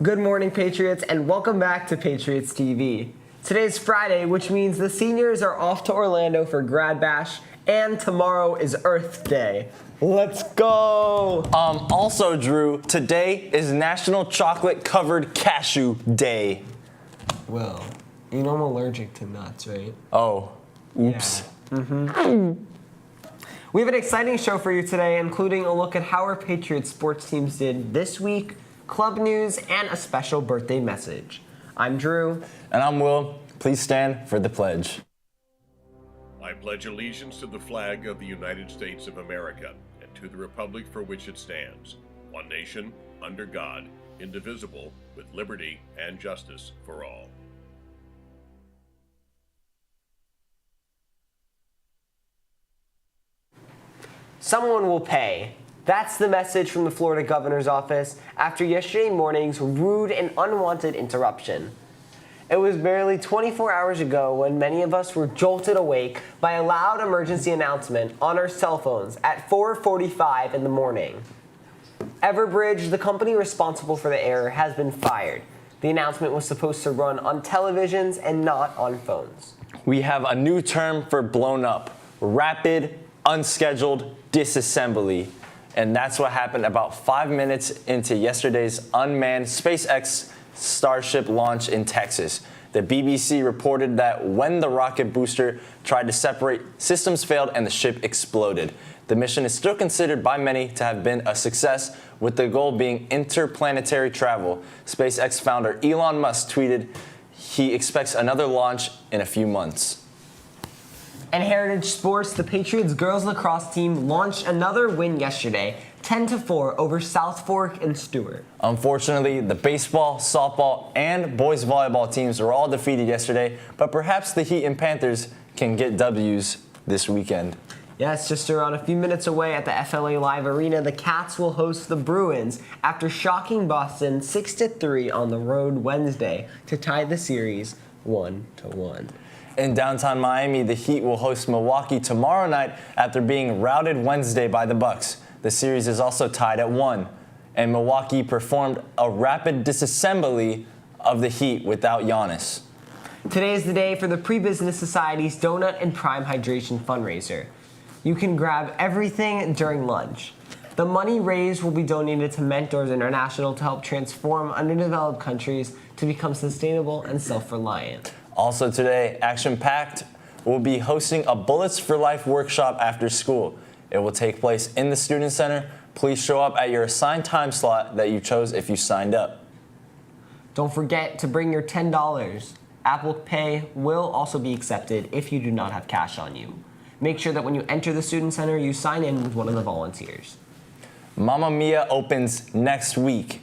Good morning, Patriots, and welcome back to Patriots TV. Today's Friday, which means the seniors are off to Orlando for Grad Bash, and tomorrow is Earth Day. Let's go! Also, Drew, today is National Chocolate Covered Cashew Day. Well, you know I'm allergic to nuts, right? Oh, oops. Yeah. We have an exciting show for you today, including a look at how our Patriots sports teams did this week, club news, and a special birthday message. I'm Drew. And I'm Will. Please stand for the pledge. I pledge allegiance to the flag of the United States of America and to the republic for which it stands, one nation, under God, indivisible, with liberty and justice for all. Someone will pay. That's the message from the Florida governor's office after yesterday morning's rude and unwanted interruption. It was barely 24 hours ago when many of us were jolted awake by a loud emergency announcement on our cell phones at 4:45 in the morning. Everbridge, the company responsible for the error, has been fired. The announcement was supposed to run on televisions and not on phones. We have a new term for blown up: rapid, unscheduled disassembly. And that's what happened about 5 minutes into yesterday's unmanned SpaceX Starship launch in Texas. The BBC reported that when the rocket booster tried to separate, systems failed and the ship exploded. The mission is still considered by many to have been a success, with the goal being interplanetary travel. SpaceX founder Elon Musk tweeted he expects another launch in a few months. In Heritage Sports, the Patriots girls lacrosse team launched another win yesterday, 10-4 over South Fork and Stewart. Unfortunately, the baseball, softball, and boys volleyball teams were all defeated yesterday, but perhaps the Heat and Panthers can get W's this weekend. Yes, just around a few minutes away at the FLA Live Arena, the Cats will host the Bruins after shocking Boston 6-3 on the road Wednesday to tie the series 1-1. In downtown Miami, the Heat will host Milwaukee tomorrow night after being routed Wednesday by the Bucks. The series is also tied at 1, and Milwaukee performed a rapid disassembly of the Heat without Giannis. Today is the day for the Pre-Business Society's Donut and Prime Hydration fundraiser. You can grab everything during lunch. The money raised will be donated to Mentors International to help transform underdeveloped countries to become sustainable and self-reliant. Also today, Action Packed will be hosting a Bullets for Life workshop after school. It will take place in the Student Center. Please show up at your assigned time slot that you chose if you signed up. Don't forget to bring your $10. Apple Pay will also be accepted if you do not have cash on you. Make sure that when you enter the Student Center, you sign in with one of the volunteers. Mamma Mia opens next week.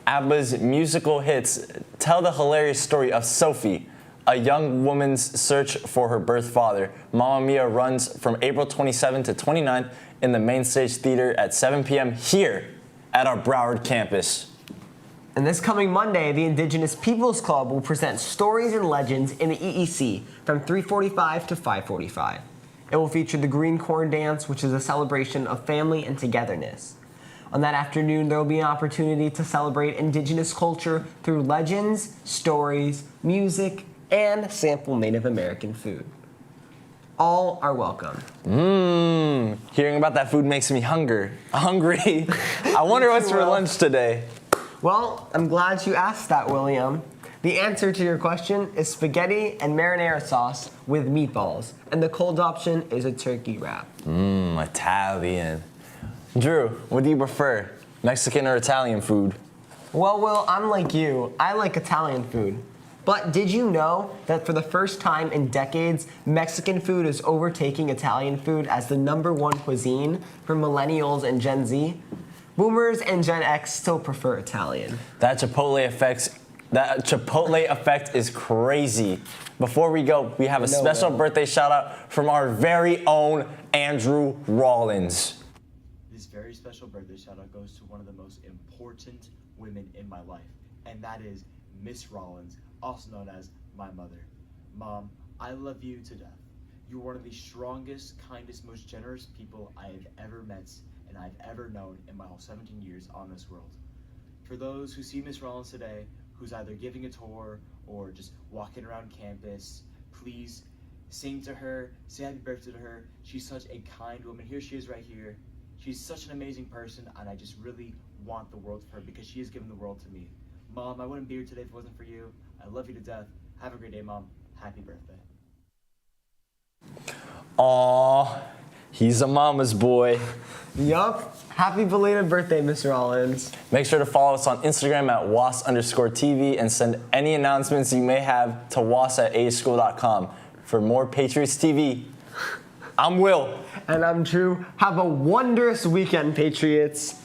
ABBA's musical hits tell the hilarious story of Sophie, a young woman's search for her birth father. Mamma Mia runs from April 27 to 29 in the Main Stage Theater at 7 p.m. here at our Broward campus. And this coming Monday, the Indigenous Peoples Club will present Stories and Legends in the EEC from 3:45 to 5:45. It will feature the Green Corn Dance, which is a celebration of family and togetherness. On that afternoon, there will be an opportunity to celebrate Indigenous culture through legends, stories, music, and sample Native American food. All are welcome. Hearing about that food makes me hungry. I wonder what's for lunch today. Well, I'm glad you asked that, William. The answer to your question is spaghetti and marinara sauce with meatballs, and the cold option is a turkey wrap. Italian. Drew, what do you prefer, Mexican or Italian food? Well, Will, I'm like you. I like Italian food. But did you know that for the first time in decades, Mexican food is overtaking Italian food as the #1 cuisine for millennials and Gen Z? Boomers and Gen X still prefer Italian. That Chipotle effect is crazy. Before we go, we have a special birthday shout out from our very own Andrew Rollins. This very special birthday shout out goes to one of the most important women in my life, and that is Miss Rollins, also known as my mother. Mom, I love you to death. You're one of the strongest, kindest, most generous people I have ever met and I've ever known in my whole 17 years on this world. For those who see Miss Rollins today, who's either giving a tour or just walking around campus, please sing to her, say happy birthday to her. She's such a kind woman. Here she is right here. She's such an amazing person, and I just really want the world for her because she has given the world to me. Mom, I wouldn't be here today if it wasn't for you. I love you to death. Have a great day, Mom. Happy birthday. Aw, he's a mama's boy. Yup. Happy belated birthday, Miss Rollins. Make sure to follow us on Instagram at was_TV and send any announcements you may have to was@aschool.com. For more Patriots TV, I'm Will. And I'm Drew. Have a wondrous weekend, Patriots.